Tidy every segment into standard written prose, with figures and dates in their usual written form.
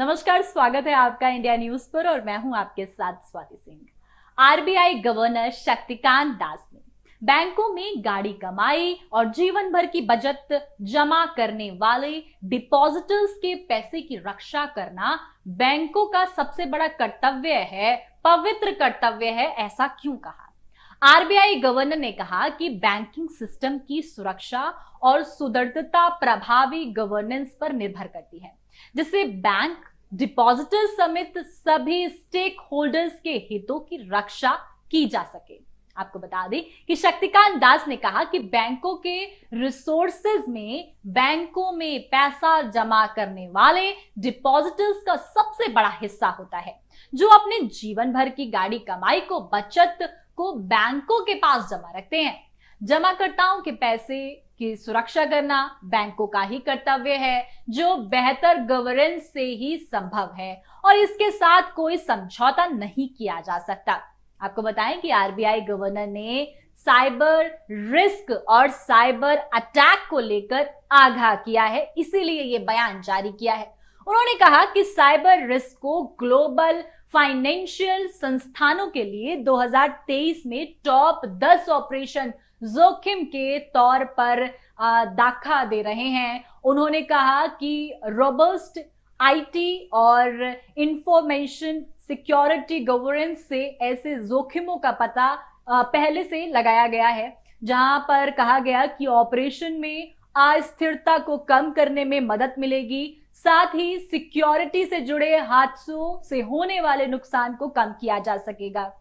नमस्कार, स्वागत है आपका इंडिया न्यूज पर और मैं हूं आपके साथ स्वाति सिंह। आरबीआई गवर्नर शक्तिकांत दास ने बैंकों में गाड़ी कमाई और जीवन भर की बचत जमा करने वाले डिपॉजिटर्स के पैसे की रक्षा करना बैंकों का सबसे बड़ा कर्तव्य है, पवित्र कर्तव्य है, ऐसा क्यों कहा? आरबीआई गवर्नर ने कहा कि बैंकिंग सिस्टम की सुरक्षा और सुदृढ़ता प्रभावी गवर्नेंस पर निर्भर करती है, जिससे बैंक डिपॉजिटर समेत सभी स्टेक होल्डर्स के हितों की रक्षा की जा सके। आपको बता दें कि शक्तिकांत दास ने कहा कि बैंकों के रिसोर्सेज में बैंकों में पैसा जमा करने वाले डिपॉजिटर्स का सबसे बड़ा हिस्सा होता है, जो अपने जीवन भर की गाड़ी कमाई को बचत को बैंकों के पास जमा रखते हैं। जमाकर्ताओं के पैसे की सुरक्षा करना बैंकों का ही कर्तव्य है, जो बेहतर गवर्नेंस से ही संभव है और इसके साथ कोई समझौता नहीं किया जा सकता। आपको बताएं कि आरबीआई गवर्नर ने साइबर रिस्क और साइबर अटैक को लेकर आगाह किया है, इसीलिए ये बयान जारी किया है। उन्होंने कहा कि साइबर रिस्क को ग्लोबल फाइनेंशियल संस्थानों के लिए 2023 में टॉप 10 ऑपरेशन जोखिम के तौर पर दाखा दे रहे हैं। उन्होंने कहा कि रोबस्ट आईटी और इंफॉर्मेशन सिक्योरिटी गवर्नेंस से ऐसे जोखिमों का पता पहले से लगाया गया है, जहां पर कहा गया कि ऑपरेशन में अस्थिरता को कम करने में मदद मिलेगी, साथ ही सिक्योरिटी से जुड़े हादसों से होने वाले नुकसान को कम किया जा सकेगा।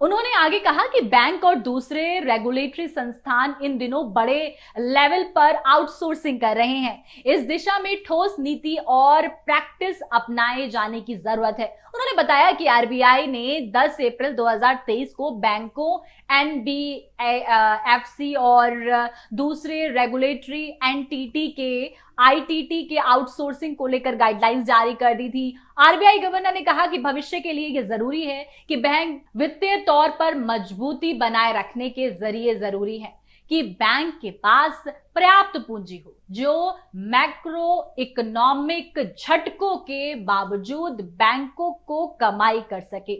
उन्होंने आगे कहा कि बैंक और दूसरे रेगुलेटरी संस्थान इन दिनों बड़े लेवल पर आउटसोर्सिंग कर रहे हैं। इस दिशा में ठोस नीति और प्रैक्टिस अपनाए जाने की जरूरत है। उन्होंने बताया कि आरबीआई ने 10 अप्रैल 2023 को बैंकों, एनबीएफसी और दूसरे रेगुलेटरी एंटिटी के आईटीटी के आउटसोर्सिंग को लेकर गाइडलाइंस जारी कर दी थी। आरबीआई गवर्नर ने कहा कि भविष्य के लिए यह जरूरी है कि बैंक वित्तीय तौर पर मजबूती बनाए रखने के जरिए जरूरी है कि बैंक के पास पर्याप्त पूंजी हो, जो मैक्रो इकोनॉमिक झटकों के बावजूद बैंकों को कमाई कर सके।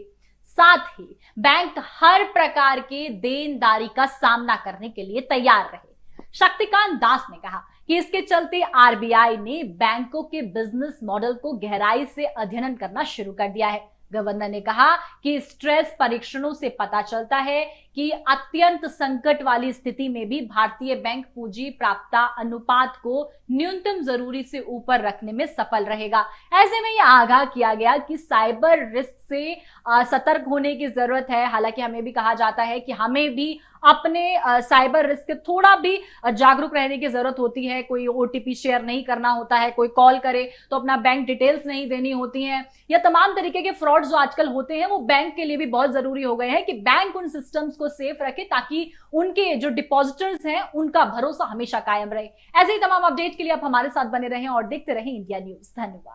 साथ ही बैंक हर प्रकार के देनदारी का सामना करने के लिए तैयार रहे। शक्तिकांत दास ने कहा कि इसके चलते आरबीआई ने बैंकों के बिजनेस मॉडल को गहराई से अध्ययन करना शुरू कर दिया है। गवर्नर ने कहा कि स्ट्रेस परीक्षणों से पता चलता है कि अत्यंत संकट वाली स्थिति में भी भारतीय बैंक पूंजी प्राप्यता अनुपात को न्यूनतम जरूरी से ऊपर रखने में सफल रहेगा। ऐसे में यह आगाह किया गया कि साइबर रिस्क से सतर्क होने की जरूरत है। हालांकि हमें भी कहा जाता है कि हमें भी अपने साइबर रिस्क से थोड़ा भी जागरूक रहने की जरूरत होती है। कोई ओटीपी शेयर नहीं करना होता है, कोई कॉल करे तो अपना बैंक डिटेल्स नहीं देनी होती हैं, या तमाम तरीके के फ्रॉड जो आजकल होते हैं वो बैंक के लिए भी बहुत जरूरी हो गए हैं कि बैंक उन सिस्टम्स को सेफ रखे ताकि उनके जो डिपॉजिटर्स हैं उनका भरोसा हमेशा कायम रहे। ऐसे ही तमाम अपडेट के लिए आप हमारे साथ बने रहें और देखते रहें इंडिया न्यूज। धन्यवाद।